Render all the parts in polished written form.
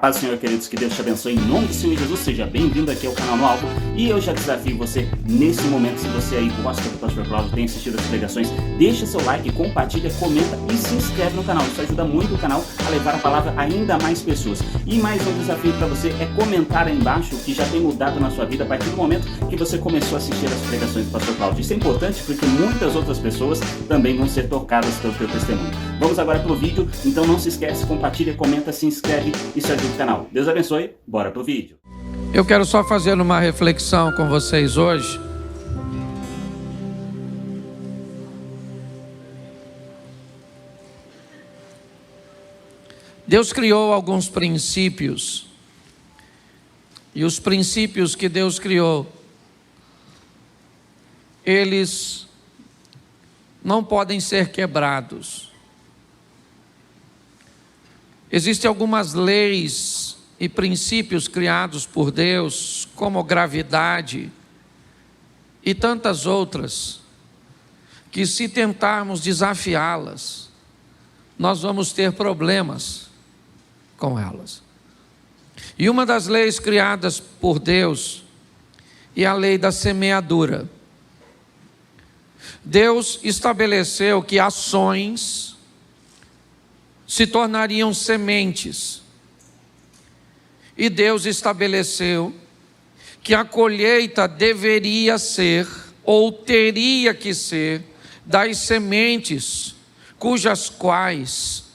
Paz do Senhor, queridos, que Deus te abençoe em nome do Senhor Jesus. Seja bem-vindo aqui ao canal No Alvo. E eu já desafio você nesse momento, se você aí gosta do Pastor Cláudio, tem assistido as pregações, deixa seu like, compartilha, comenta e se inscreve no canal. Isso ajuda muito o canal a levar a palavra a ainda mais pessoas. E mais um desafio para você é comentar aí embaixo o que já tem mudado na sua vida a partir do momento que você começou a assistir as pregações do Pastor Cláudio. Isso é importante porque muitas outras pessoas também vão ser tocadas pelo teu testemunho. Vamos agora pro vídeo, então não se esquece, compartilha, comenta, se inscreve, isso ajuda o canal. Deus abençoe, bora pro vídeo. Eu quero só fazer uma reflexão com vocês hoje. Deus criou alguns princípios, e os princípios que Deus criou, eles não podem ser quebrados. Existem algumas leis e princípios criados por Deus, como gravidade e tantas outras, que se tentarmos desafiá-las, nós vamos ter problemas com elas. E uma das leis criadas por Deus é a lei da semeadura. Deus estabeleceu que ações se tornariam sementes. E Deus estabeleceu que a colheita deveria ser, ou teria que ser, das sementes cujas quais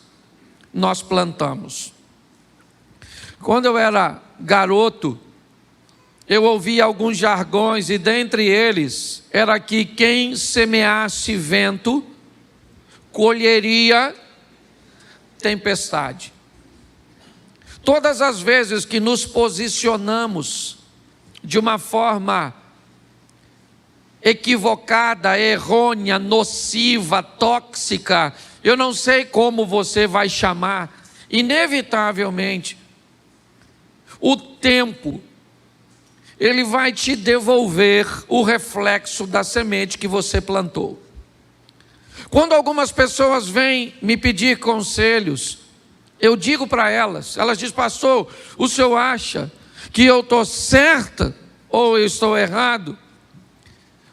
nós plantamos. Quando eu era garoto, eu ouvia alguns jargões, e dentre eles era que quem semeasse vento colheria tempestade. Todas as vezes que nos posicionamos de uma forma equivocada, errônea, nociva, tóxica, eu não sei como você vai chamar, inevitavelmente, o tempo, ele vai te devolver o reflexo da semente que você plantou. Quando algumas pessoas vêm me pedir conselhos, eu digo para elas dizem: pastor, o senhor acha que eu estou certa ou eu estou errado?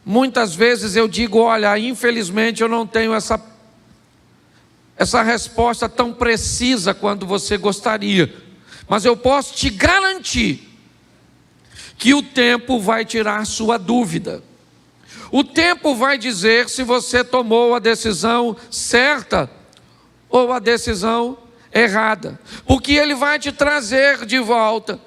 Muitas vezes eu digo: olha, infelizmente eu não tenho essa resposta tão precisa quanto você gostaria, mas eu posso te garantir que o tempo vai tirar sua dúvida. O tempo vai dizer se você tomou a decisão certa ou a decisão errada, porque ele vai te trazer de volta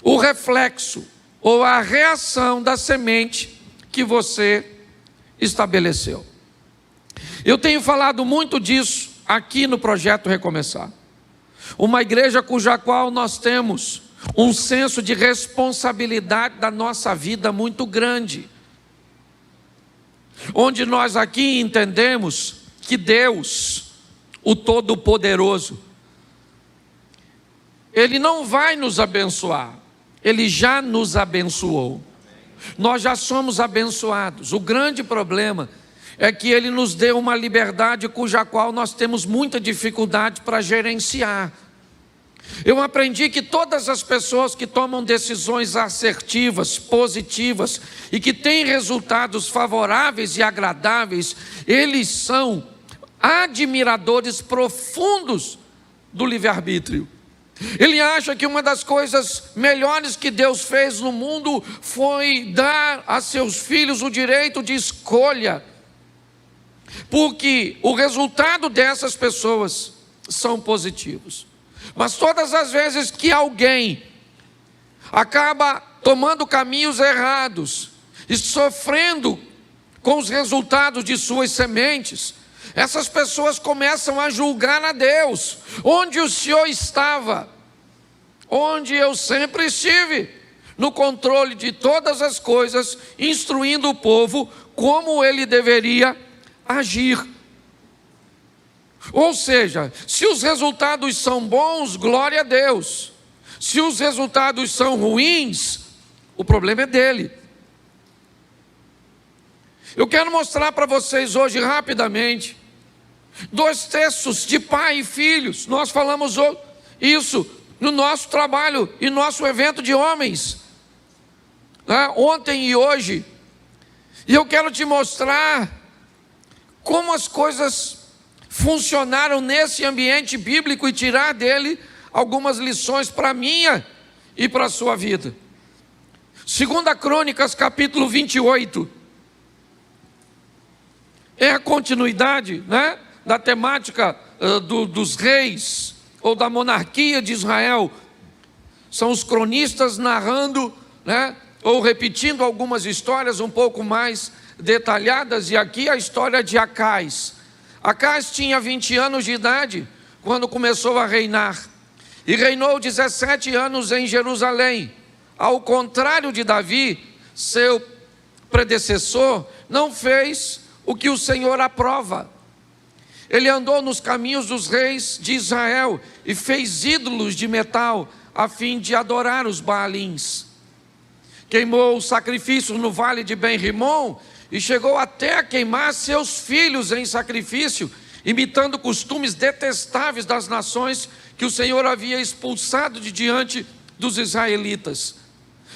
o reflexo ou a reação da semente que você estabeleceu. Eu tenho falado muito disso aqui no Projeto Recomeçar, uma igreja cuja qual nós temos um senso de responsabilidade da nossa vida muito grande, onde nós aqui entendemos que Deus, o Todo-Poderoso, Ele não vai nos abençoar, Ele já nos abençoou. Nós já somos abençoados. O grande problema é que Ele nos deu uma liberdade cuja qual nós temos muita dificuldade para gerenciar. Eu aprendi que todas as pessoas que tomam decisões assertivas, positivas e que têm resultados favoráveis e agradáveis, eles são admiradores profundos do livre-arbítrio. Ele acha que uma das coisas melhores que Deus fez no mundo foi dar a seus filhos o direito de escolha, porque o resultado dessas pessoas são positivos. Mas todas as vezes que alguém acaba tomando caminhos errados e sofrendo com os resultados de suas sementes, essas pessoas começam a julgar a Deus. Onde o Senhor estava? Onde eu sempre estive, no controle de todas as coisas, instruindo o povo como ele deveria agir. Ou seja, se os resultados são bons, glória a Deus. Se os resultados são ruins, o problema é dele. Eu quero mostrar para vocês hoje rapidamente 2 textos de pai e filhos. Nós falamos isso no nosso trabalho e nosso evento de homens, né? Ontem e hoje. E eu quero te mostrar como as coisas funcionaram nesse ambiente bíblico e tirar dele algumas lições para a minha e para a sua vida. 2 Crônicas, capítulo 28. É a continuidade, né, da temática dos reis, ou da monarquia de Israel. São os cronistas narrando, né, ou repetindo algumas histórias um pouco mais detalhadas. E aqui a história de Acais. Acais tinha 20 anos de idade quando começou a reinar, e reinou 17 anos em Jerusalém. Ao contrário de Davi, seu predecessor, não fez o que o Senhor aprova. Ele andou nos caminhos dos reis de Israel e fez ídolos de metal a fim de adorar os Baalins. Queimou sacrifícios no vale de Ben-Rimon e chegou até a queimar seus filhos em sacrifício, imitando costumes detestáveis das nações que o Senhor havia expulsado de diante dos israelitas.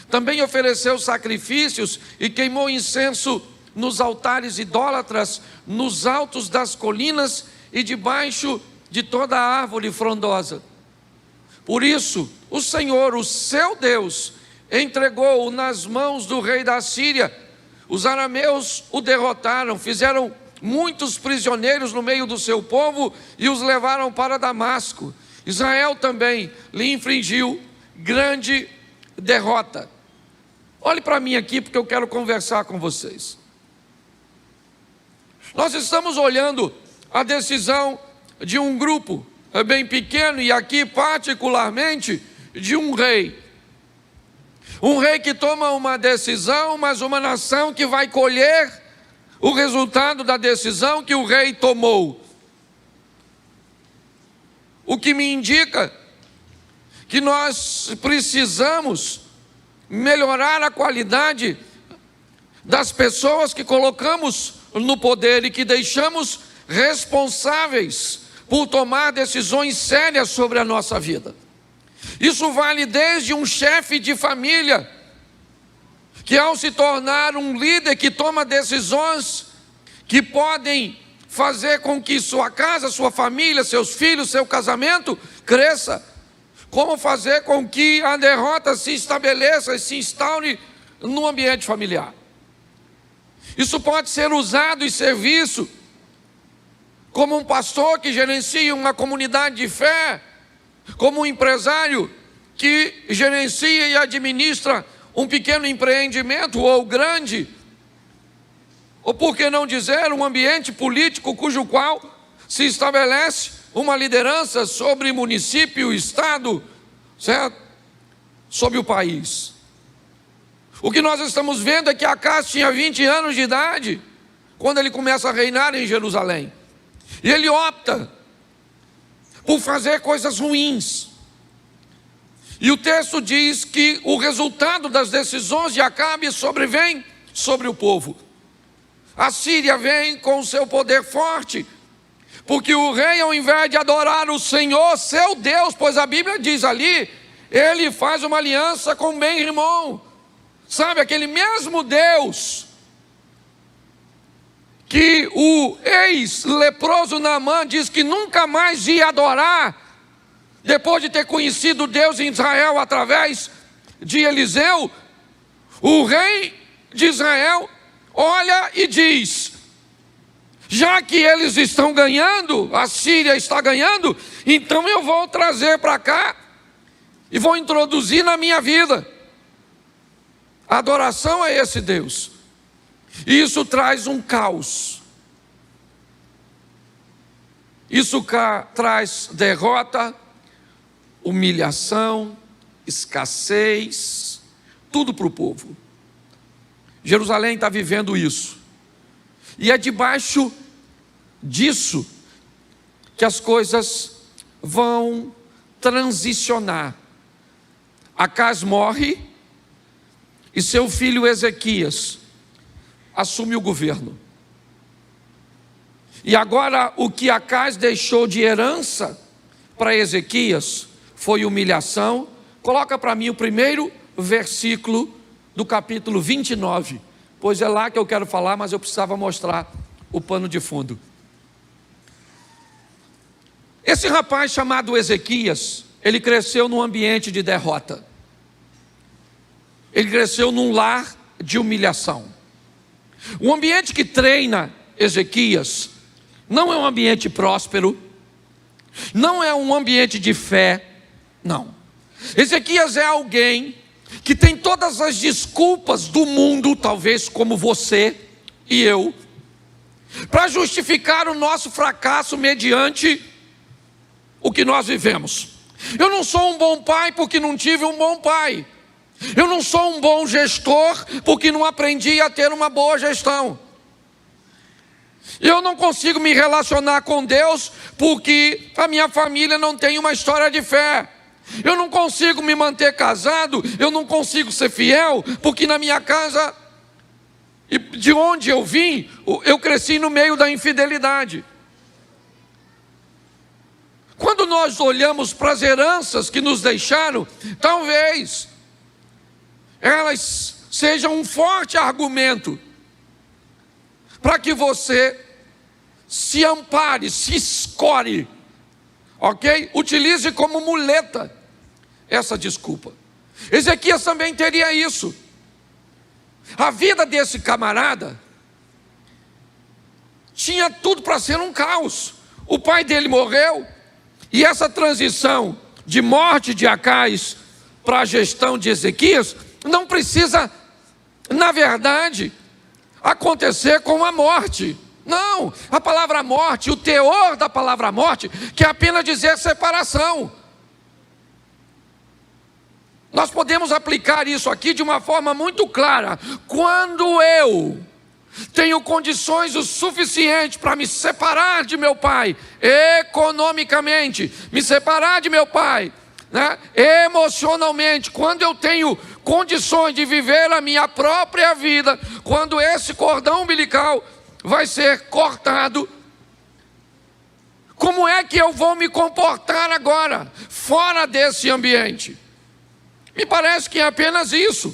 Também ofereceu sacrifícios e queimou incenso nos altares idólatras, nos altos das colinas e debaixo de toda a árvore frondosa. Por isso, o Senhor, o seu Deus, entregou-o nas mãos do rei da Síria. Os arameus o derrotaram, fizeram muitos prisioneiros no meio do seu povo e os levaram para Damasco. Israel também lhe infligiu grande derrota. Olhe para mim aqui, porque eu quero conversar com vocês. Nós estamos olhando a decisão de um grupo bem pequeno, e aqui particularmente de um rei. Um rei que toma uma decisão, mas uma nação que vai colher o resultado da decisão que o rei tomou. O que me indica que nós precisamos melhorar a qualidade das pessoas que colocamos no poder e que deixamos responsáveis por tomar decisões sérias sobre a nossa vida. Isso vale desde um chefe de família, que ao se tornar um líder que toma decisões que podem fazer com que sua casa, sua família, seus filhos, seu casamento cresça, como fazer com que a derrota se estabeleça e se instaure no ambiente familiar. Isso pode ser usado e ser visto como um pastor que gerencia uma comunidade de fé, como um empresário que gerencia e administra um pequeno empreendimento ou grande, ou por que não dizer um ambiente político cujo qual se estabelece uma liderança sobre município, estado, certo? Sobre o país. O que nós estamos vendo é que Acais tinha 20 anos de idade quando ele começa a reinar em Jerusalém, e ele opta por fazer coisas ruins. E o texto diz que o resultado das decisões de Acabe sobrevém sobre o povo. A Síria vem com o seu poder forte, porque o rei, ao invés de adorar o Senhor, seu Deus, pois a Bíblia diz ali, ele faz uma aliança com Ben-Rimon, sabe, aquele mesmo Deus que o ex-leproso Naamã diz que nunca mais ia adorar, depois de ter conhecido Deus em Israel através de Eliseu. O rei de Israel olha e diz: já que eles estão ganhando, a Síria está ganhando, então eu vou trazer para cá e vou introduzir na minha vida a adoração a esse Deus. E isso traz um caos. Isso traz derrota, humilhação, escassez, tudo para o povo. Jerusalém está vivendo isso. E é debaixo disso que as coisas vão transicionar. Acais morre e seu filho Ezequias assume o governo. E agora o que Acais deixou de herança para Ezequias foi humilhação. Coloca para mim o primeiro versículo do capítulo 29, pois é lá que eu quero falar, mas eu precisava mostrar o pano de fundo. Esse rapaz chamado Ezequias, ele cresceu num ambiente de derrota. Ele cresceu num lar de humilhação. O ambiente que treina Ezequias não é um ambiente próspero, não é um ambiente de fé, não. Ezequias é alguém que tem todas as desculpas do mundo, talvez como você e eu, para justificar o nosso fracasso mediante o que nós vivemos. Eu não sou um bom pai porque não tive um bom pai. Eu não sou um bom gestor porque não aprendi a ter uma boa gestão. Eu não consigo me relacionar com Deus porque a minha família não tem uma história de fé. Eu não consigo me manter casado, eu não consigo ser fiel porque na minha casa, de onde eu vim, eu cresci no meio da infidelidade. Quando nós olhamos para as heranças que nos deixaram, talvez elas sejam um forte argumento para que você se ampare, se escore, ok? Utilize como muleta essa desculpa. Ezequias também teria isso. A vida desse camarada tinha tudo para ser um caos. O pai dele morreu, e essa transição de morte de Acais para a gestão de Ezequias não precisa, na verdade, acontecer com a morte. Não, a palavra morte, o teor da palavra morte, quer apenas dizer separação. Nós podemos aplicar isso aqui de uma forma muito clara. Quando eu tenho condições o suficiente para me separar de meu pai, economicamente, me separar de meu pai, né, emocionalmente, quando eu tenho condições de viver a minha própria vida, quando esse cordão umbilical vai ser cortado, como é que eu vou me comportar agora, fora desse ambiente? Me parece que é apenas isso.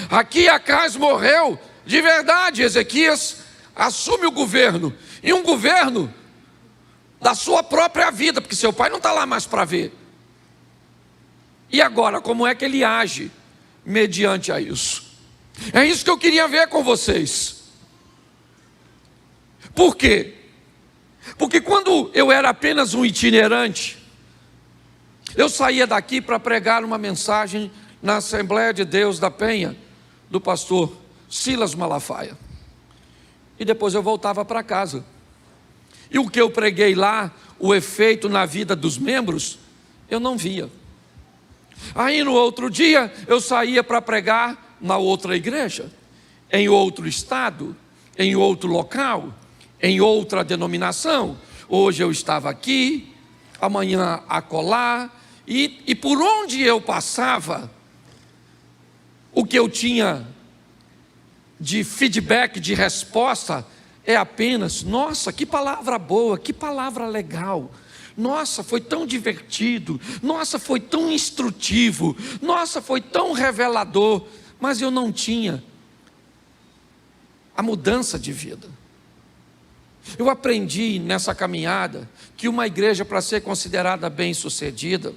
Aqui Acais morreu, de verdade. Ezequias assume o governo, e um governo da sua própria vida, porque seu pai não está lá mais para ver. E agora, como é que ele age mediante a isso? É isso que eu queria ver com vocês. Por quê? Porque quando eu era apenas um itinerante, eu saía daqui para pregar uma mensagem na Assembleia de Deus da Penha, do pastor Silas Malafaia. E depois eu voltava para casa. E o que eu preguei lá, o efeito na vida dos membros, eu não via. Aí no outro dia, eu saía para pregar na outra igreja, em outro estado, em outro local, em outra denominação. Hoje eu estava aqui, amanhã acolá, e por onde eu passava, o que eu tinha de feedback, de resposta, é apenas: nossa, que palavra boa, que palavra legal, nossa, foi tão divertido, nossa, foi tão instrutivo, nossa, foi tão revelador. Mas eu não tinha a mudança de vida. Eu aprendi nessa caminhada que uma igreja, para ser considerada bem-sucedida,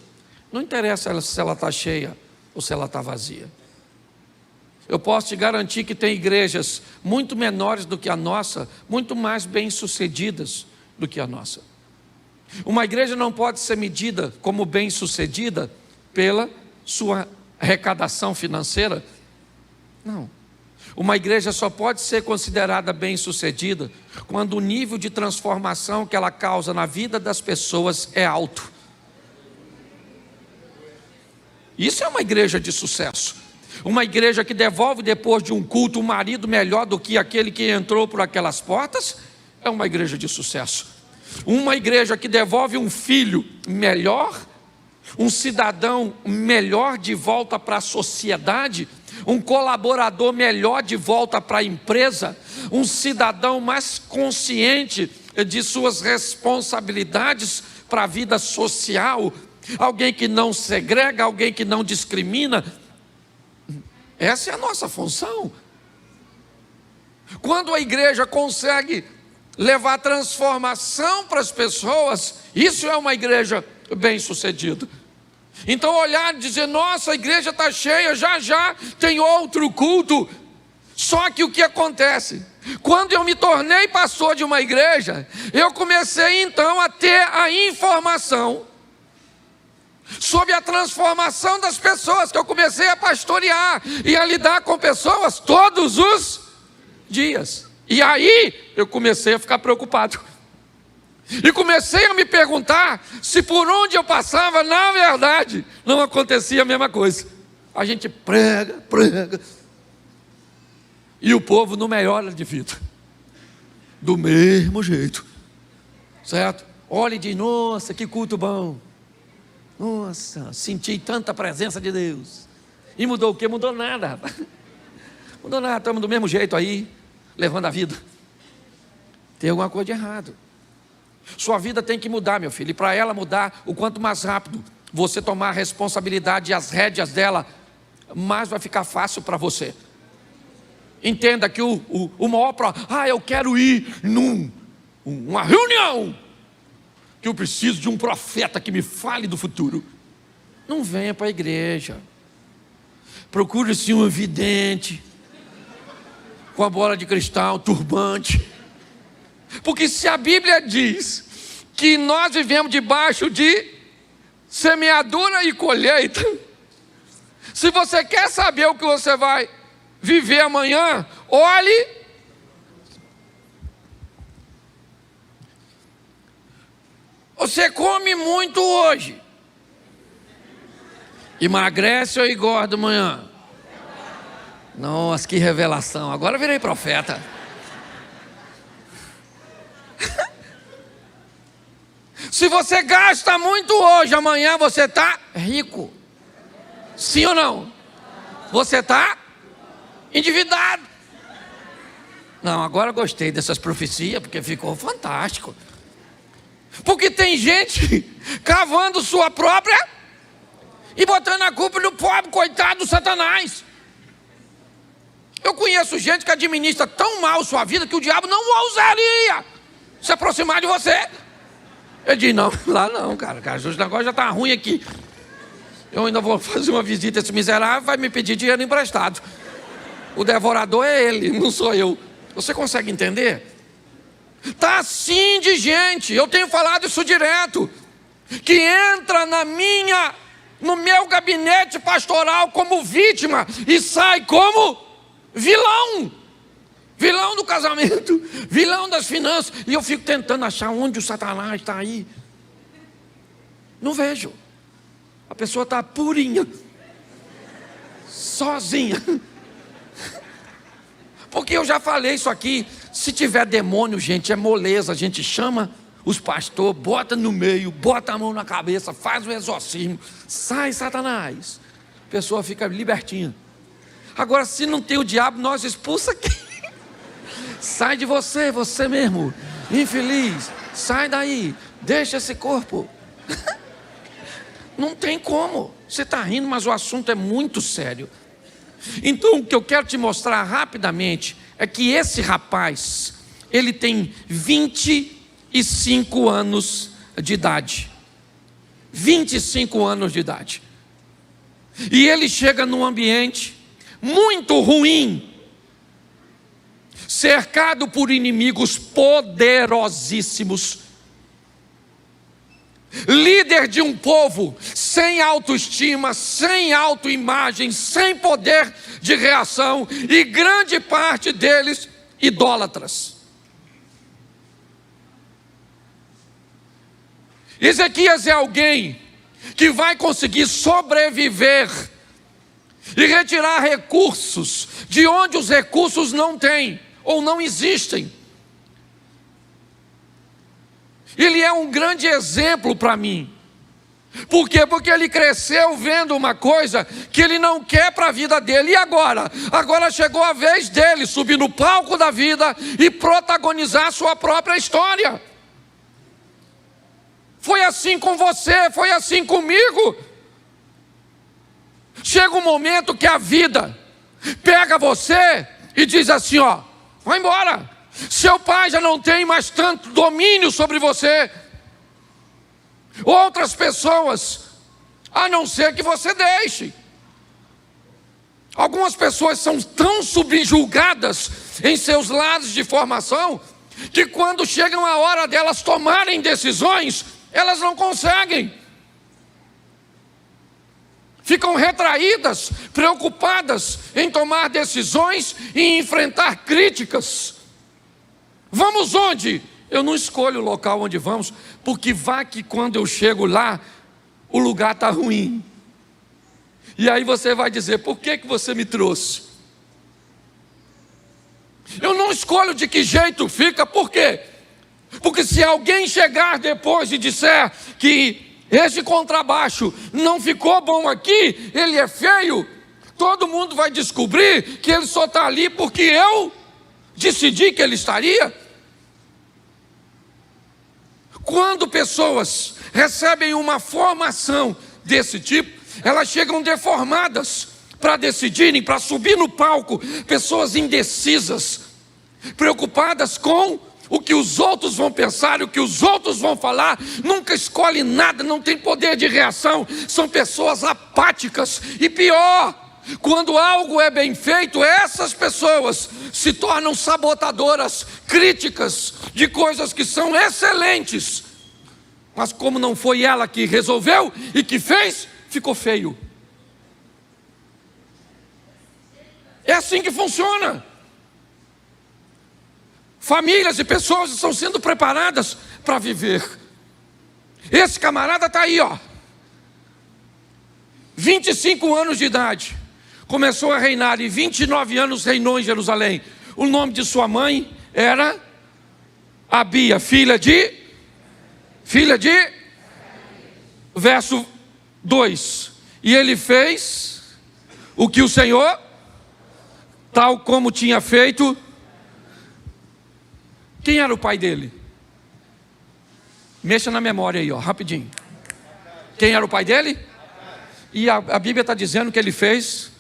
não interessa se ela está cheia ou se ela está vazia. Eu posso te garantir que tem igrejas muito menores do que a nossa, muito mais bem-sucedidas do que a nossa. Uma igreja não pode ser medida como bem-sucedida pela sua arrecadação financeira. Não. Uma igreja só pode ser considerada bem-sucedida quando o nível de transformação que ela causa na vida das pessoas é alto. Isso é uma igreja de sucesso. Uma igreja que devolve depois de um culto um marido melhor do que aquele que entrou por aquelas portas, é uma igreja de sucesso. Uma igreja que devolve um filho melhor, um cidadão melhor de volta para a sociedade, um colaborador melhor de volta para a empresa, um cidadão mais consciente de suas responsabilidades para a vida social, alguém que não segrega, alguém que não discrimina. Essa é a nossa função. Quando a igreja consegue levar transformação para as pessoas, isso é uma igreja bem-sucedida. Então olhar e dizer, nossa, a igreja está cheia, já tem outro culto. Só que o que acontece? Quando eu me tornei pastor de uma igreja, eu comecei então a ter a informação sobre a transformação das pessoas, que eu comecei a pastorear e a lidar com pessoas todos os dias. E aí eu comecei a ficar preocupado. E comecei a me perguntar se por onde eu passava, na verdade, não acontecia a mesma coisa. A gente prega. E o povo não melhora de vida. Do mesmo jeito. Certo? Olha e diz, nossa, que culto bom. Nossa, senti tanta presença de Deus. E mudou o quê? Mudou nada, rapaz. Mudou nada, estamos do mesmo jeito aí, levando a vida. Tem alguma coisa de errado. Sua vida tem que mudar, meu filho. E para ela mudar, o quanto mais rápido você tomar a responsabilidade e as rédeas dela, mais vai ficar fácil para você. Entenda que o maior eu quero ir numa reunião, que eu preciso de um profeta que me fale do futuro. Não venha para a igreja. Procure-se um vidente, com a bola de cristal, turbante. Porque se a Bíblia diz que nós vivemos debaixo de semeadura e colheita, se você quer saber o que você vai viver amanhã, olhe. Você come muito hoje, emagrece ou engorda amanhã? Nossa, que revelação, agora virei profeta. Se você gasta muito hoje, amanhã você está rico. Sim ou não? Você está endividado. Não, agora gostei dessas profecias, porque ficou fantástico. Porque tem gente cavando sua própria e botando a culpa no pobre, coitado do Satanás. Eu conheço gente que administra tão mal sua vida que o diabo não ousaria se aproximar de você. Ele diz, não, lá não, cara, o negócio já está ruim aqui. Eu ainda vou fazer uma visita a esse miserável, vai me pedir dinheiro emprestado. O devorador é ele, não sou eu. Você consegue entender? Está assim de gente, eu tenho falado isso direto, que entra no meu gabinete pastoral como vítima e sai como vilão. Vilão do casamento, vilão das finanças. E eu fico tentando achar onde o Satanás está aí. Não vejo. A pessoa está purinha, sozinha. Porque eu já falei isso aqui. Se tiver demônio, gente, é moleza. A gente chama os pastores, bota no meio, bota a mão na cabeça, faz o exorcismo. Sai, Satanás. A pessoa fica libertinha. Agora, se não tem o diabo, nós expulsa aqui. Sai de você mesmo, infeliz. Sai daí, deixa esse corpo. Não tem como. Você está rindo, mas o assunto é muito sério. Então o que eu quero te mostrar rapidamente é que esse rapaz, ele tem 25 anos de idade. 25 anos de idade. E ele chega num ambiente muito ruim, cercado por inimigos poderosíssimos, líder de um povo sem autoestima, sem autoimagem, sem poder de reação, e grande parte deles idólatras. Ezequias é alguém que vai conseguir sobreviver e retirar recursos de onde os recursos não têm ou não existem. Ele é um grande exemplo para mim. Por quê? Porque ele cresceu vendo uma coisa que ele não quer para a vida dele. E agora? Agora chegou a vez dele subir no palco da vida e protagonizar a sua própria história. Foi assim com você, foi assim comigo. Chega um momento que a vida pega você e diz assim, ó, vai embora. Seu pai já não tem mais tanto domínio sobre você. Outras pessoas, a não ser que você deixe. Algumas pessoas são tão subjugadas em seus lados de formação, que quando chegam a hora delas tomarem decisões, elas não conseguem. Ficam retraídas, preocupadas em tomar decisões e enfrentar críticas. Vamos onde? Eu não escolho o local onde vamos, porque vai que quando eu chego lá, o lugar está ruim. E aí você vai dizer, por que você me trouxe? Eu não escolho de que jeito fica, por quê? Porque se alguém chegar depois e disser que esse contrabaixo não ficou bom aqui, ele é feio, todo mundo vai descobrir que ele só está ali porque eu decidi que ele estaria. Quando pessoas recebem uma formação desse tipo, elas chegam deformadas para decidirem, para subir no palco. Pessoas indecisas, preocupadas com o que os outros vão pensar, o que os outros vão falar, nunca escolhe nada, não tem poder de reação, são pessoas apáticas. E pior, quando algo é bem feito, essas pessoas se tornam sabotadoras, críticas de coisas que são excelentes, mas como não foi ela que resolveu e que fez, ficou feio. É assim que funciona. Famílias e pessoas estão sendo preparadas para viver. Esse camarada está aí, ó, 25 anos de idade, começou a reinar e 29 anos reinou em Jerusalém. O nome de sua mãe era Abia, filha de verso 2. E ele fez o que o Senhor, tal como tinha feito. Quem era o pai dele? Mexa na memória aí, ó, rapidinho. Quem era o pai dele? E a Bíblia está dizendo que ele fez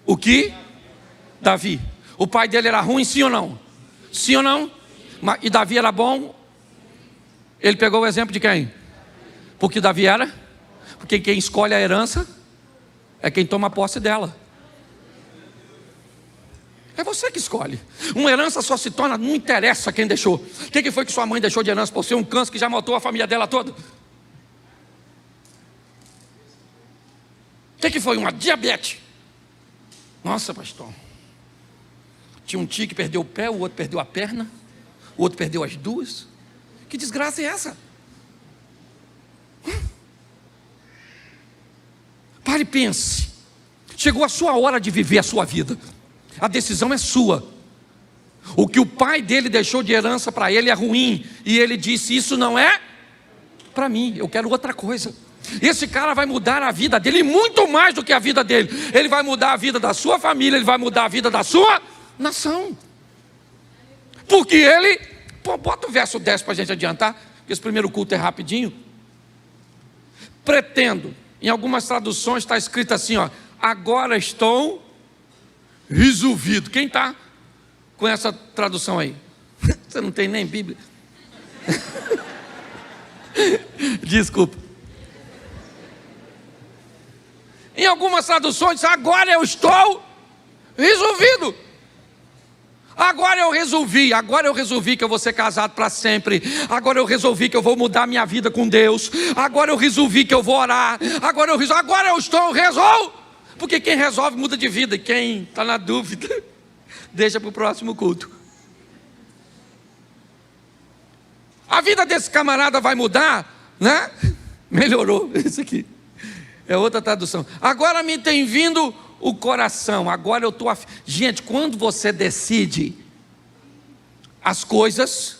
o que? Davi. O pai dele era ruim, sim ou não? Sim ou não? E Davi era bom? Ele pegou o exemplo de quem? Porque Davi era? Porque quem escolhe a herança é quem toma posse dela. É você que escolhe. Uma herança só se torna, não interessa quem deixou. O que foi que sua mãe deixou de herança por ser um câncer que já matou a família dela toda? O que foi? Uma diabetes. Nossa, pastor. Tinha um tio que perdeu o pé, o outro perdeu a perna, o outro perdeu as duas. Que desgraça é essa? Pare e pense. Chegou a sua hora de viver a sua vida. A decisão é sua. O que o pai dele deixou de herança para ele é ruim, e ele disse, isso não é para mim, eu quero outra coisa. Esse cara vai mudar a vida dele, muito mais do que a vida dele. Ele vai mudar a vida da sua família, ele vai mudar a vida da sua nação. Porque ele, bota o verso 10 para a gente adiantar, porque esse primeiro culto é rapidinho. Pretendo, em algumas traduções está escrito assim, ó, agora estou resolvido. Quem está com essa tradução aí? Você não tem nem Bíblia? Desculpa. Em algumas traduções, agora eu estou resolvido. Agora eu resolvi que eu vou ser casado para sempre. Agora eu resolvi que eu vou mudar minha vida com Deus. Agora eu resolvi que eu vou orar. Agora eu estou resolvido. Porque quem resolve muda de vida. E quem está na dúvida, deixa para o próximo culto. A vida desse camarada vai mudar, né? Melhorou, isso aqui é outra tradução. Agora me tem vindo o coração. Agora eu estou gente, quando você decide, as coisas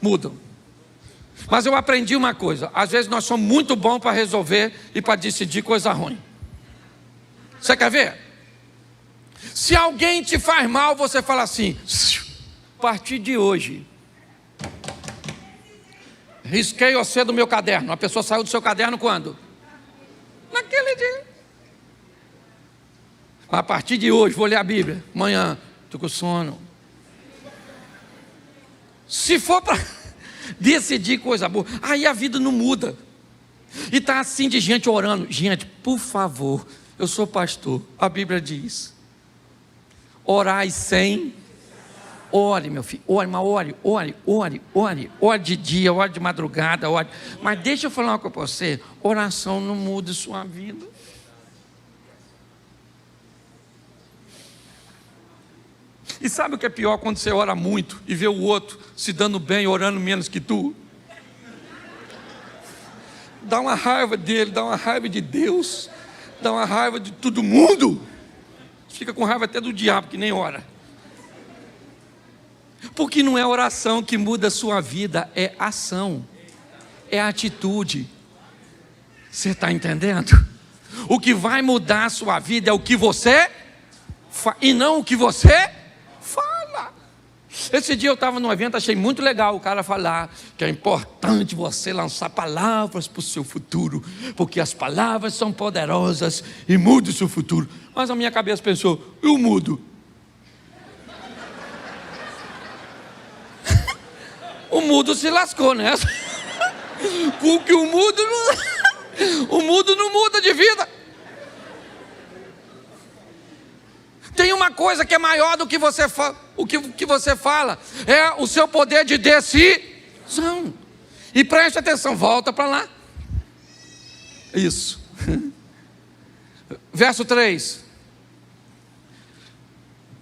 mudam. Mas eu aprendi uma coisa. Às vezes nós somos muito bons para resolver e para decidir coisa ruim. Você quer ver? Se alguém te faz mal, você fala assim, a partir de hoje risquei você do meu caderno. A pessoa saiu do seu caderno quando? Naquele dia. A partir de hoje, vou ler a Bíblia. Amanhã, estou com sono. Se for para decidir coisa boa, aí a vida não muda. E está assim de gente orando. Gente, por favor, eu sou pastor. A Bíblia diz: orai sem. Ore, meu filho, ore, mas ore de dia, ore de madrugada, ore. Mas deixa eu falar uma coisa para você: oração não muda sua vida. E sabe o que é pior? Quando você ora muito e vê o outro se dando bem, orando menos que tu. Dá uma raiva dele, dá uma raiva de Deus, dá uma raiva de todo mundo. Fica com raiva até do diabo que nem ora. Porque não é oração que muda a sua vida, é ação, é atitude. Você está entendendo? O que vai mudar a sua vida é o que você faz e não o que você fala. Esse dia eu estava num evento, achei muito legal o cara falar que é importante você lançar palavras para o seu futuro, porque as palavras são poderosas e mudam o seu futuro. Mas a minha cabeça pensou: eu mudo. O mudo se lascou nessa. Porque o mudo não muda de vida. Tem uma coisa que é maior do que você o que você fala, é o seu poder de decisão. E preste atenção, volta para lá. Isso. Verso 3.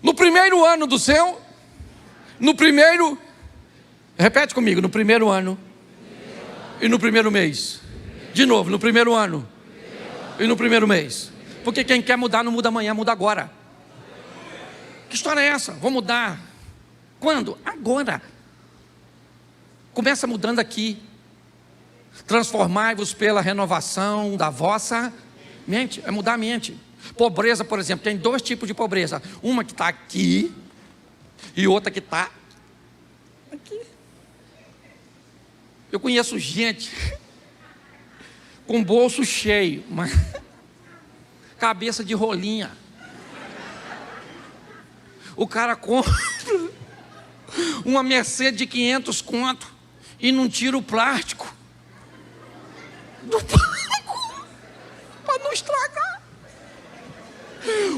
No primeiro ano do seu, repete comigo: no primeiro ano e no primeiro mês. De novo, no primeiro ano e no primeiro mês. Porque quem quer mudar não muda amanhã, muda agora. Que história é essa? Vou mudar. Quando? Agora. Começa mudando aqui. Transformai-vos pela renovação da vossa mente. É mudar a mente. Pobreza, por exemplo, tem dois tipos de pobreza. Uma que está aqui e outra que está aqui. Eu conheço gente com bolso cheio, mas cabeça de rolinha. O cara compra uma Mercedes de 500 conto e não tira o plástico do banco para não estragar.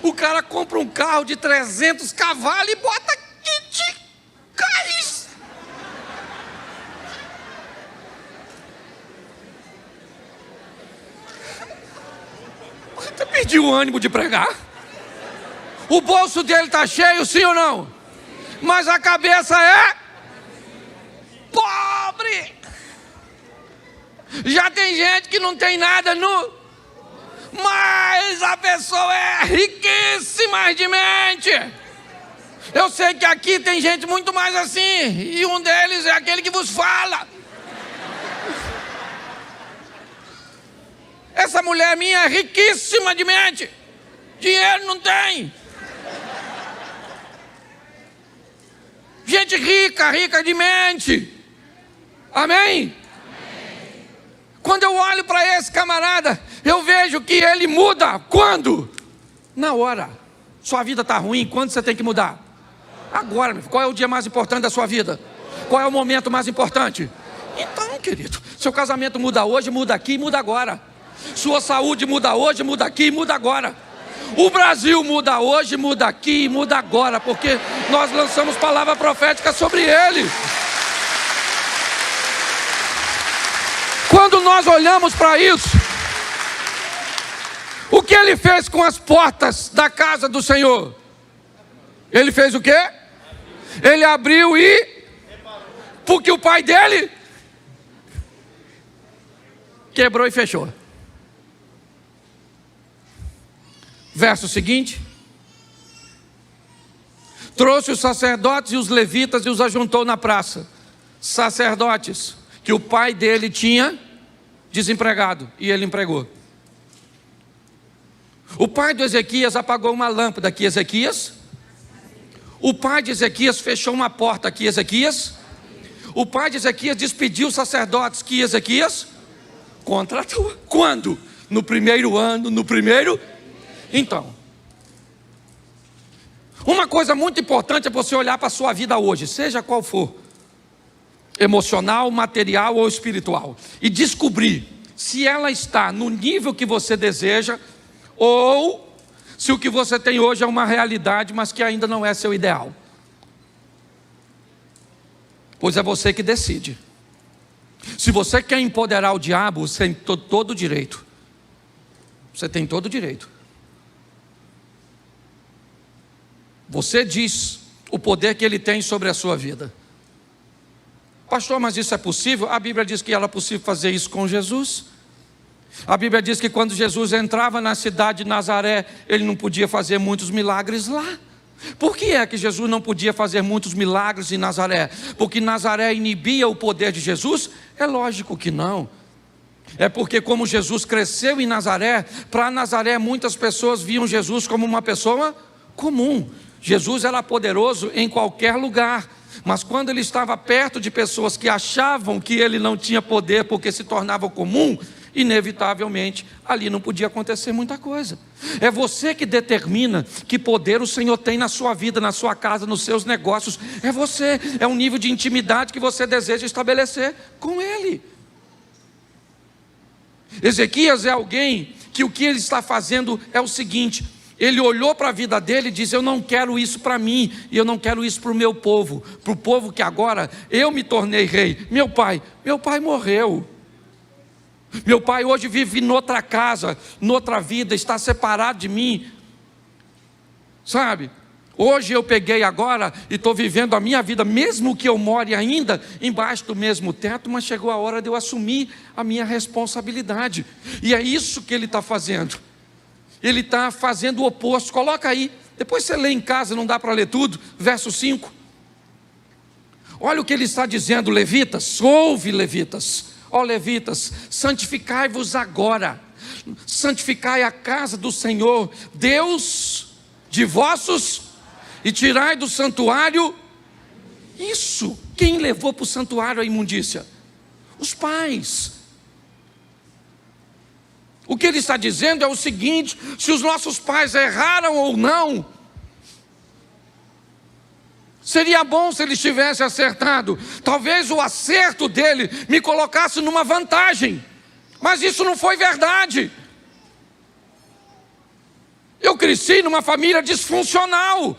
O cara compra um carro de 300 cavalos e bota kit gás. Você perdeu o ânimo de pregar? O bolso dele está cheio, sim ou não? Mas a cabeça é pobre. Já tem gente que não tem nada mas a pessoa é riquíssima de mente. Eu sei que aqui tem gente muito mais assim, e um deles é aquele que vos fala. Essa mulher minha é riquíssima de mente. Dinheiro não tem. Gente rica de mente. Amém? Quando eu olho para esse camarada, eu vejo que ele muda. Quando? Na hora. Sua vida está ruim, quando você tem que mudar? Agora. Qual é o dia mais importante da sua vida? Qual é o momento mais importante? Então, querido, seu casamento muda hoje, muda aqui, muda agora. Sua saúde muda hoje, muda aqui, muda agora. O Brasil muda hoje, muda aqui, muda agora, porque nós lançamos palavra profética sobre ele. Quando nós olhamos para isso, o que ele fez com as portas da casa do Senhor? Ele fez o quê? Ele abriu e... porque o pai dele quebrou e fechou. Verso seguinte: trouxe os sacerdotes e os levitas e os ajuntou na praça. Sacerdotes que o pai dele tinha desempregado e ele empregou. O pai do Ezequias apagou uma lâmpada aqui, Ezequias. O pai de Ezequias fechou uma porta aqui, Ezequias. O pai de Ezequias despediu os sacerdotes que Ezequias contratou. Quando? No primeiro ano, Então, uma coisa muito importante é você olhar para a sua vida hoje, seja qual for, emocional, material ou espiritual, e descobrir se ela está no nível que você deseja, ou se o que você tem hoje é uma realidade, mas que ainda não é seu ideal. Pois é você que decide. Se você quer empoderar o diabo, você tem todo o direito. Você tem todo o direito. Você diz o poder que ele tem sobre a sua vida. Pastor, mas isso é possível? A Bíblia diz que era possível fazer isso com Jesus. A Bíblia diz que quando Jesus entrava na cidade de Nazaré, ele não podia fazer muitos milagres lá. Por que é que Jesus não podia fazer muitos milagres em Nazaré? Porque Nazaré inibia o poder de Jesus? É lógico que não. É porque como Jesus cresceu em Nazaré, para Nazaré muitas pessoas viam Jesus como uma pessoa comum. Jesus era poderoso em qualquer lugar, mas quando ele estava perto de pessoas que achavam que ele não tinha poder porque se tornava comum, inevitavelmente ali não podia acontecer muita coisa. É você que determina que poder o Senhor tem na sua vida, na sua casa, nos seus negócios. É você, é um nível de intimidade que você deseja estabelecer com Ele. Ezequias é alguém que o que ele está fazendo é o seguinte: ele olhou para a vida dele e disse: eu não quero isso para mim, e eu não quero isso para o meu povo, para o povo que agora eu me tornei rei. Meu pai morreu. Meu pai hoje vive noutra casa, noutra vida, está separado de mim. Sabe? Hoje eu peguei agora e estou vivendo a minha vida, mesmo que eu more ainda embaixo do mesmo teto, mas chegou a hora de eu assumir a minha responsabilidade. E é isso que ele está fazendo. Ele está fazendo o oposto. Coloca aí, depois você lê em casa, não dá para ler tudo, verso 5. Olha o que ele está dizendo, levitas, ouve levitas. Ó levitas, santificai-vos agora, santificai a casa do Senhor, Deus de vossos, e tirai do santuário, isso, quem levou para o santuário a imundícia? Os pais. O que ele está dizendo é o seguinte: se os nossos pais erraram ou não, seria bom se eles tivessem acertado. Talvez o acerto dele me colocasse numa vantagem, mas isso não foi verdade. Eu cresci numa família disfuncional.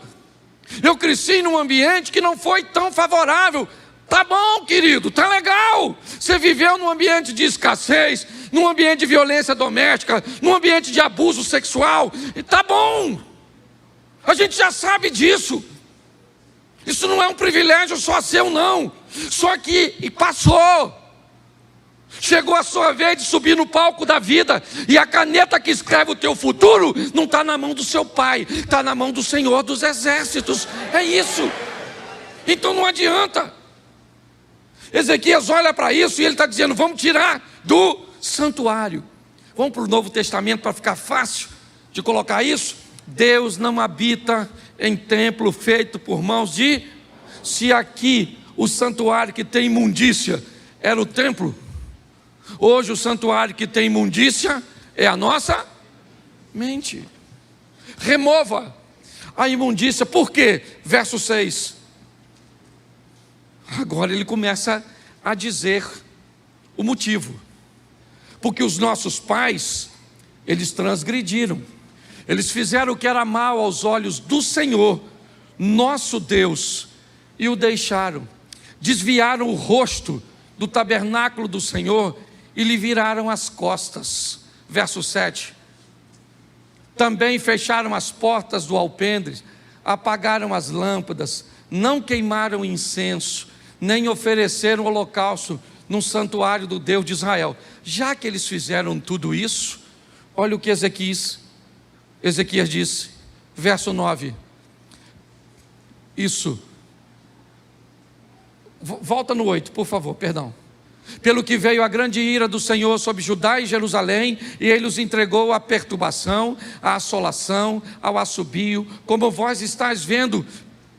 Eu cresci num ambiente que não foi tão favorável. Tá bom, querido, tá legal. Você viveu num ambiente de escassez, num ambiente de violência doméstica, num ambiente de abuso sexual. E tá bom. A gente já sabe disso. Isso não é um privilégio só seu, não. Só que passou. Chegou a sua vez de subir no palco da vida, e a caneta que escreve o teu futuro não está na mão do seu pai, está na mão do Senhor dos Exércitos. É isso. Então não adianta. Ezequias olha para isso e ele está dizendo: vamos tirar do santuário. Vamos para o Novo Testamento para ficar fácil de colocar isso. Deus não habita em templo feito por mãos de... Se aqui o santuário que tem imundícia era o templo, hoje o santuário que tem imundícia é a nossa mente. Remova a imundícia. Por quê? Verso 6. Agora ele começa a dizer o motivo. Porque os nossos pais, eles transgrediram. Eles fizeram o que era mal aos olhos do Senhor, nosso Deus, e o deixaram. Desviaram o rosto do tabernáculo do Senhor e lhe viraram as costas. Verso 7. Também fecharam as portas do alpendre, apagaram as lâmpadas, não queimaram incenso, nem ofereceram holocausto no santuário do Deus de Israel. Já que eles fizeram tudo isso, olha o que Ezequias disse, verso 9. Isso. Volta no 8, por favor, perdão. Pelo que veio a grande ira do Senhor sobre Judá e Jerusalém, e ele os entregou à perturbação, à assolação, ao assobio, como vós estáis vendo,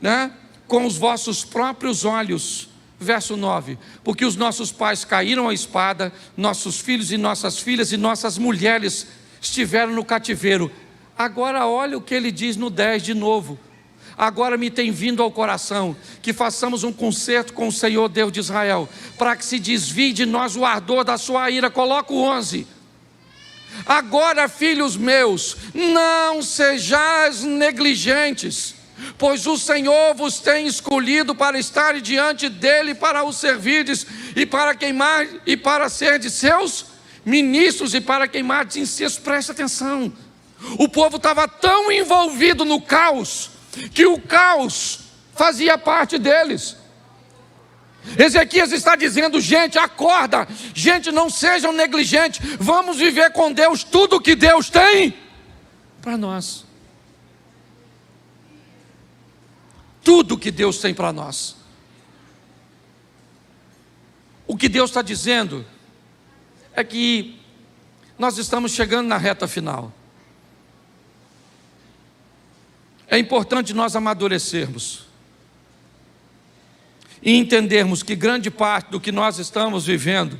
né, com os vossos próprios olhos. Verso 9: porque os nossos pais caíram à espada, nossos filhos e nossas filhas e nossas mulheres estiveram no cativeiro. Agora olha o que ele diz no 10 de novo. Agora me tem vindo ao coração que façamos um concerto com o Senhor Deus de Israel, para que se desvie de nós o ardor da sua ira. Coloca o 11. Agora, filhos meus, não sejais negligentes, pois o Senhor vos tem escolhido para estar diante dele, para o servirdes, e para queimar, e para ser de seus ministros, e para queimar incenso. Presta atenção, o povo estava tão envolvido no caos, que o caos fazia parte deles. Ezequias está dizendo: gente, acorda, gente, não sejam negligentes, vamos viver com Deus tudo que Deus tem para nós. Tudo que Deus tem para nós. O que Deus está dizendo é que nós estamos chegando na reta final. É importante nós amadurecermos e entendermos que grande parte do que nós estamos vivendo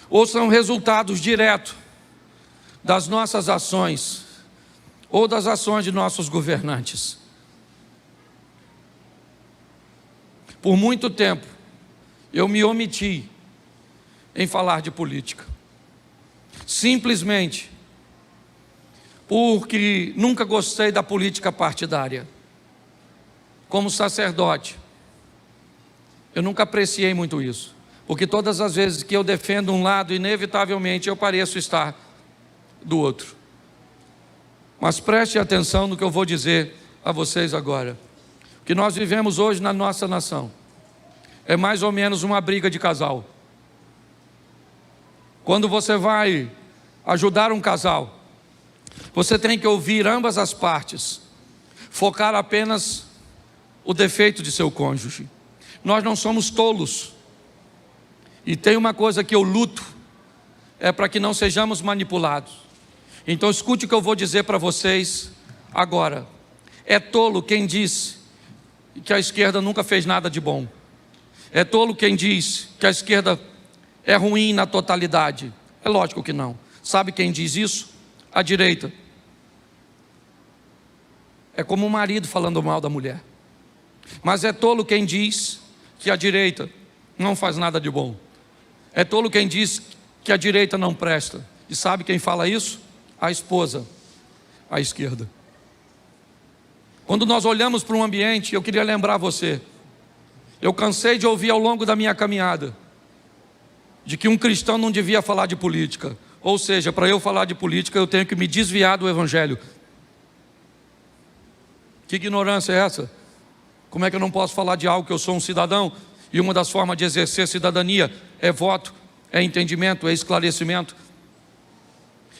ou são resultados diretos das nossas ações ou das ações de nossos governantes. Por muito tempo eu me omiti em falar de política, simplesmente porque nunca gostei da política partidária. Como sacerdote, eu nunca apreciei muito isso, porque todas as vezes que eu defendo um lado, inevitavelmente eu pareço estar do outro. Mas preste atenção no que eu vou dizer a vocês agora. O que nós vivemos hoje na nossa nação é mais ou menos uma briga de casal. Quando você vai ajudar um casal, você tem que ouvir ambas as partes, focar apenas o defeito de seu cônjuge. Nós não somos tolos, e tem uma coisa que eu luto, é para que não sejamos manipulados. Então escute o que eu vou dizer para vocês agora. É tolo quem diz que a esquerda nunca fez nada de bom. É tolo quem diz que a esquerda é ruim na totalidade. É lógico que não. Sabe quem diz isso? A direita. É como um marido falando mal da mulher. Mas é tolo quem diz que a direita não faz nada de bom. É tolo quem diz que a direita não presta. E sabe quem fala isso? A esposa, a esquerda. Quando nós olhamos para um ambiente, eu queria lembrar você, eu cansei de ouvir ao longo da minha caminhada de que um cristão não devia falar de política. Ou seja, para eu falar de política eu tenho que me desviar do evangelho. Que ignorância é essa? Como é que eu não posso falar de algo que eu sou um cidadão? E uma das formas de exercer cidadania é voto, é entendimento, é esclarecimento.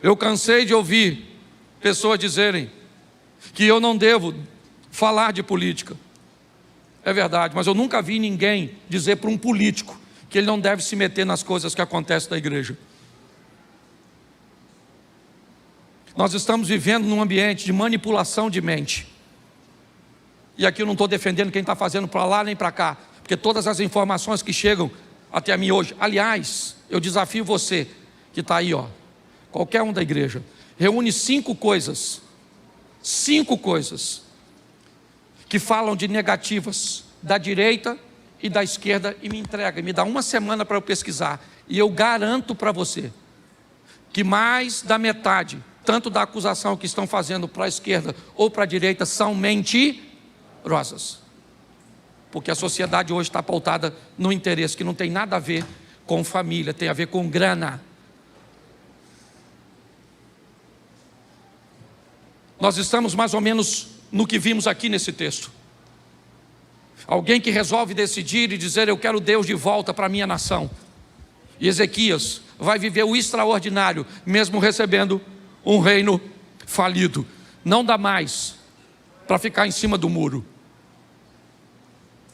Eu cansei de ouvir pessoas dizerem que eu não devo falar de política. É verdade, mas eu nunca vi ninguém dizer para um político que ele não deve se meter nas coisas que acontecem na igreja. Nós estamos vivendo num ambiente de manipulação de mente. E aqui eu não estou defendendo quem está fazendo para lá nem para cá, porque todas as informações que chegam até a mim hoje, aliás, eu desafio você que está aí, qualquer um da igreja, reúne 5 coisas que falam de negativas da direita e da esquerda e me entrega, me dá uma semana para eu pesquisar, e eu garanto para você que mais da metade, tanto da acusação que estão fazendo para a esquerda ou para a direita, são mentirosas, porque a sociedade hoje está pautada no interesse que não tem nada a ver com família, tem a ver com grana. Nós estamos mais ou menos no que vimos aqui nesse texto. Alguém que resolve decidir e dizer: eu quero Deus de volta para a minha nação. E Ezequias vai viver o extraordinário, mesmo recebendo um reino falido. Não dá mais para ficar em cima do muro.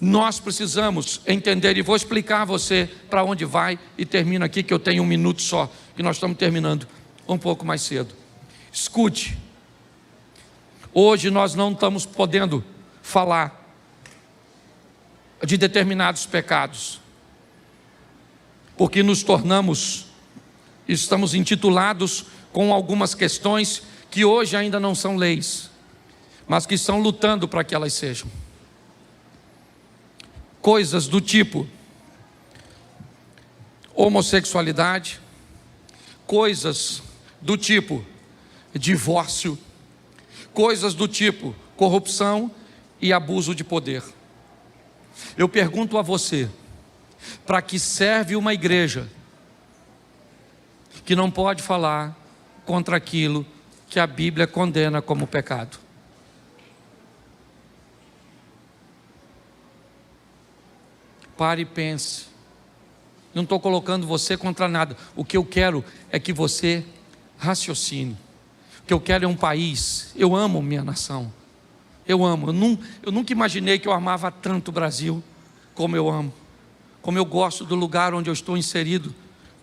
Nós precisamos entender, e vou explicar a você para onde vai, e termino aqui que eu tenho 1 minuto só, que nós estamos terminando um pouco mais cedo. Escute. Hoje nós não estamos podendo falar de determinados pecados, porque nos tornamos, estamos intitulados com algumas questões que hoje ainda não são leis, mas que estão lutando para que elas sejam. Coisas do tipo homossexualidade, coisas do tipo divórcio, coisas do tipo corrupção e abuso de poder. Eu pergunto a você, para que serve uma igreja que não pode falar contra aquilo que a Bíblia condena como pecado? Pare e pense. Não estou colocando você contra nada. O que eu quero é que você raciocine. O que eu quero é um país. Eu amo minha nação. Eu amo. Eu nunca imaginei que eu amava tanto o Brasil como eu amo. Como eu gosto do lugar onde eu estou inserido,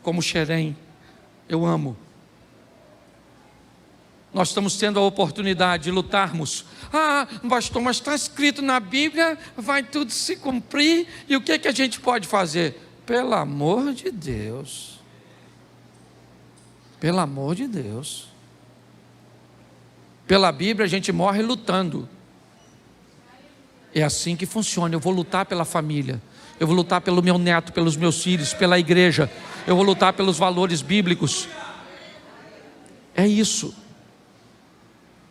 como Xerém. Eu amo. Nós estamos tendo a oportunidade de lutarmos. Ah, pastor, mas está escrito na Bíblia, vai tudo se cumprir. E o que a gente pode fazer? Pelo amor de Deus. Pelo amor de Deus. Pela Bíblia a gente morre lutando. É assim que funciona. Eu vou lutar pela família. Eu vou lutar pelo meu neto, pelos meus filhos, pela igreja. Eu vou lutar pelos valores bíblicos. É isso.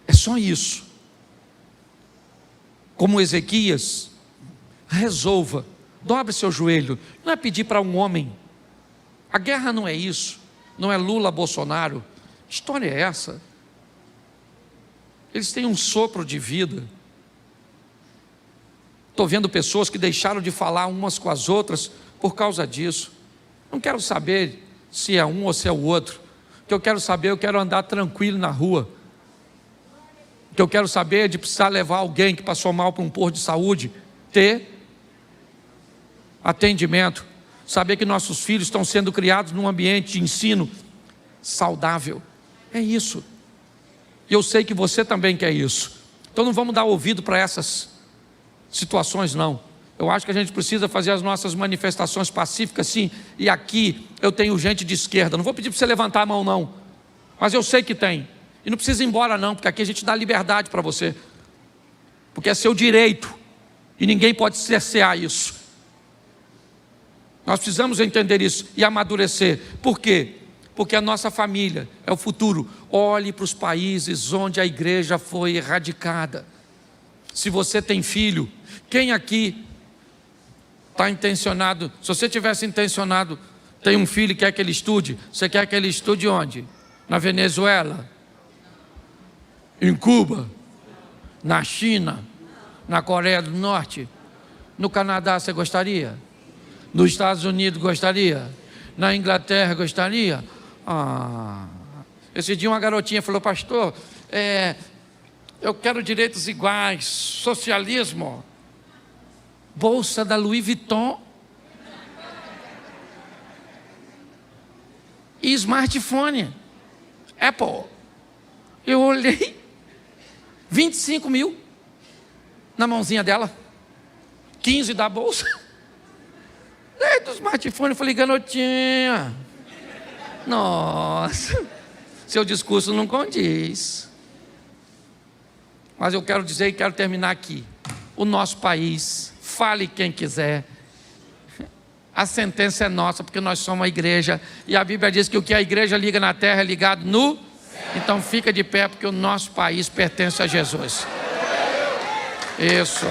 É só isso. Como Ezequias, resolva, dobre seu joelho. Não é pedir para um homem. A guerra não é isso. Não é Lula, Bolsonaro. Que história é essa? Eles têm um sopro de vida. Estou vendo pessoas que deixaram de falar umas com as outras por causa disso. Não quero saber se é um ou se é o outro. O que eu quero saber, eu quero andar tranquilo na rua. O que eu quero saber é de precisar levar alguém que passou mal para um posto de saúde, ter atendimento. Saber que nossos filhos estão sendo criados num ambiente de ensino saudável. É isso. E eu sei que você também quer isso. Então não vamos dar ouvido para essas situações, não. Eu acho que a gente precisa fazer as nossas manifestações pacíficas, sim. E aqui eu tenho gente de esquerda. Não vou pedir para você levantar a mão, não. Mas eu sei que tem. E não precisa ir embora, não, porque aqui a gente dá liberdade para você. Porque é seu direito. E ninguém pode cercear isso. Nós precisamos entender isso e amadurecer. Por quê? Porque a nossa família é o futuro. Olhe para os países onde a igreja foi erradicada. Se você tem filho, quem aqui está intencionado? Se você tivesse intencionado, tem um filho e quer que ele estude, você quer que ele estude onde? Na Venezuela? Em Cuba? Na China? Na Coreia do Norte? No Canadá você gostaria? Nos Estados Unidos gostaria? Na Inglaterra gostaria? Esse dia uma garotinha falou, pastor, eu quero direitos iguais, socialismo, bolsa da Louis Vuitton e smartphone, Apple. Eu olhei, 25 mil na mãozinha dela, 15 da bolsa, do smartphone. Eu falei, garotinha, nossa, seu discurso não condiz. Mas eu quero dizer e quero terminar aqui. O nosso país, fale quem quiser, a sentença é nossa, porque nós somos a igreja, e a Bíblia diz que o que a igreja liga na terra é ligado no céu. Então fica de pé, porque o nosso país pertence a Jesus. Isso.